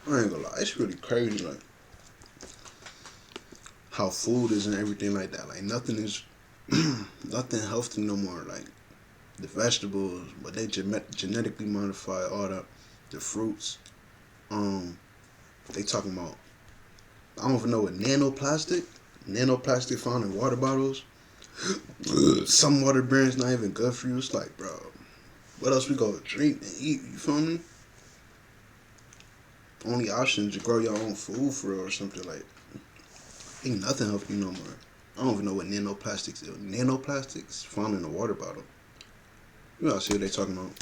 I ain't gonna lie, it's really crazy, like, how food is and everything like that. Like, nothing is, nothing healthy no more. Like, the vegetables, but they genetically modify all the fruits. Um, they talking about, I don't even know what nanoplastic found in water bottles. Some water brands not even good for you. It's like, bro, what else we go drink and eat? You feel me? Only option is to grow your own food for real or something like. Ain't nothing healthy no more. I don't even know what nanoplastics is. Nanoplastics found in a water bottle. You know, see what they talking about.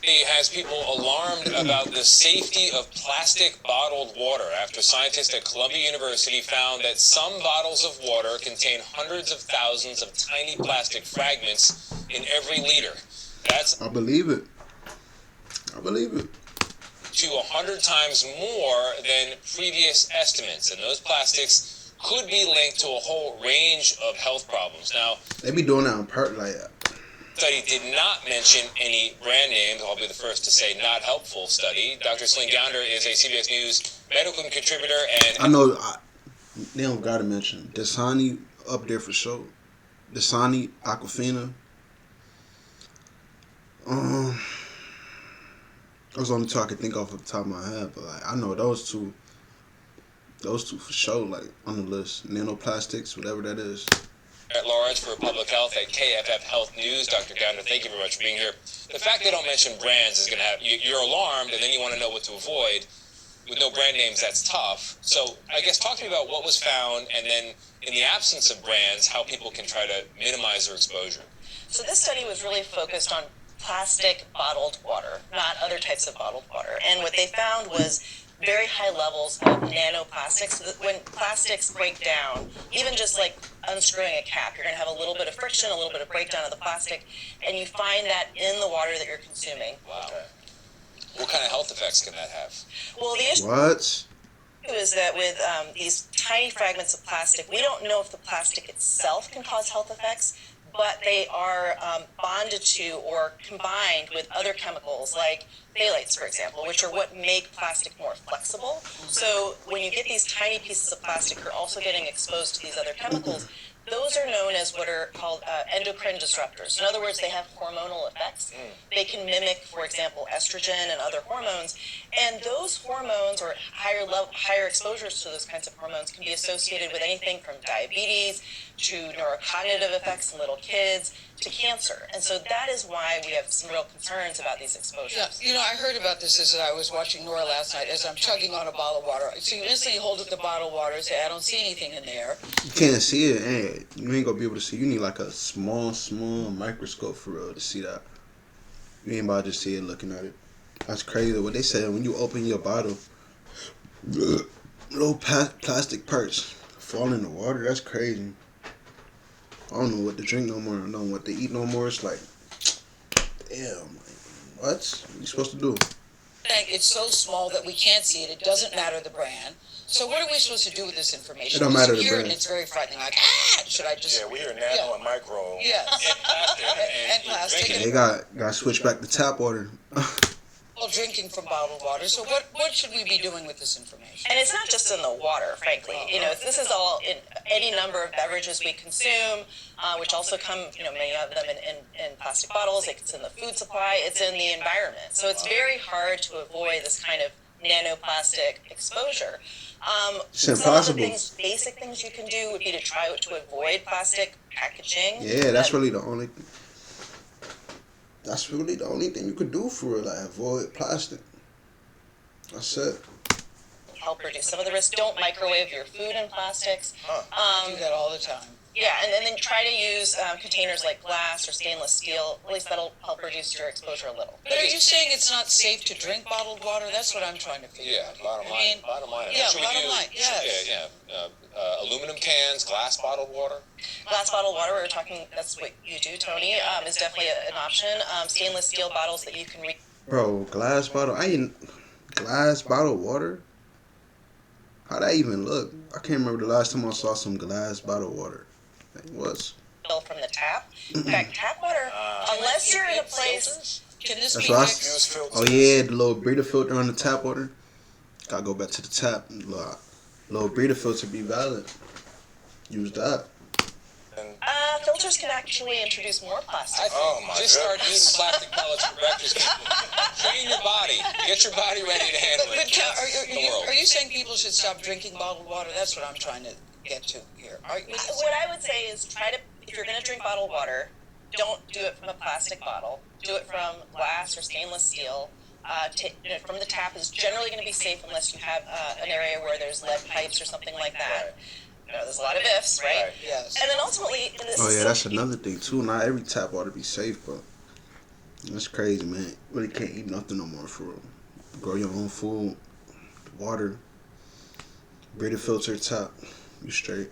Has people alarmed about the safety of plastic bottled water after scientists at Columbia University found that some bottles of water contain hundreds of thousands of tiny plastic fragments in every liter. That's I believe it. I believe it. to 100 times more than previous estimates, and those plastics could be linked to a whole range of health problems. Now, They be doing that on purpose, like. Study did not mention any brand names. I'll be the first to say not helpful study. Dr. Celine Gounder is a CBS News medical contributor and... I know they don't gotta mention Dasani up there for sure. Dasani, Aquafina. Those only two I can think of off the top of my head, but like I know those two for sure, like on the list. Nanoplastics, whatever that is. At large for public health at KFF Health News. Dr. Gounder, thank you very much for being here. The fact they don't mention brands is going to have you're alarmed, and then you want to know what to avoid. With no brand names, that's tough. So I guess talk to me about what was found, and then in the absence of brands, how people can try to minimize their exposure. So this study was really focused on plastic bottled water, not other types of bottled water. And what they found was very high levels of nanoplastics. When plastics break down, even just like unscrewing a cap, you're going to have a little bit of friction, a little bit of breakdown of the plastic, and you find that in the water that you're consuming. Wow. Okay. What kind of health effects can that have? Well, the issue is that with these tiny fragments of plastic, we don't know if the plastic itself can cause health effects, but they are bonded to or combined with other chemicals like phthalates, for example, which are what make plastic more flexible. So when you get these tiny pieces of plastic, you're also getting exposed to these other chemicals. Those are known as what are called endocrine disruptors. In other words, they have hormonal effects. They can mimic, for example, estrogen and other hormones. And those hormones or higher exposures to those kinds of hormones can be associated with anything from diabetes to neurocognitive effects in little kids to cancer. And so that is why we have some real concerns about these exposures. Yeah, I heard about this as I was watching Nora last night as I'm chugging on a bottle of water. So you instantly hold up the bottle of water and say, I don't see anything in there. You can't see it, and you ain't gonna be able to see. You need like a small microscope for real to see that. You ain't about to see it looking at it. That's crazy. What they said when you open your bottle, little plastic parts fall in the water. That's crazy. I don't know what to drink no more. I don't know what to eat no more. It's like, damn, like, what you supposed to do? It's so small that we can't see it. It doesn't matter the brand. So what are we supposed to do with this information? It don't matter the brand. And it's very frightening. Like, should I just... Yeah, we hear nano and micro. Yes. And plastic. They got switch back to tap water. Well, drinking from bottled water. So what should we be doing with this information? And it's not just in the water, frankly. This is all in any number of beverages we consume, which also come, many of them in plastic bottles. It's in the food supply. It's in the environment. So it's very hard to avoid this kind of nanoplastic exposure. It's impossible. Some of the basic things you can do would be to try to avoid plastic packaging. Yeah, that's really the only thing. That's really the only thing you could do for it, like avoid plastic. That's it. Help reduce some of the risk. Don't microwave your food in plastics. I do that all the time. Yeah, and then try to use containers like glass or stainless steel. At least that'll help reduce your exposure a little. But are you saying it's not safe to drink bottled water? That's what I'm trying to figure out. Bottom line. Yeah, bottom line, yes. Yeah. Aluminum cans, glass bottled water. Glass bottled water, we were talking, that's what you do, Tony, is definitely an option. Stainless steel bottles that you can Bro, glass bottle. Glass bottled water? How'd that even look? I can't remember the last time I saw some glass bottled water. It was. From the tap. In fact, tap water, unless you're in a place... Can this That's be what mixed? Oh yeah, the little breather filter on the tap water. Gotta go back to the tap. Little breather filter be valid. Use that. Filters can actually introduce more plastic. Just start eating plastic pellets for breakfast. Train your body. Get your body ready to handle it. But are you saying people should stop drinking bottled water? That's what I'm trying to get to here. What I would say is if you're going to drink bottled water, don't do it from a plastic bottle. Do it from glass or stainless steel. From the tap is generally going to be safe unless you have an area where there's lead pipes or something like that. There's a lot of ifs, right? Yes. And then ultimately, That's another thing too. Not every tap ought to be safe, but that's crazy, man. Really can't eat nothing no more for real. Grow your own food, water, breather filter tap, you straight.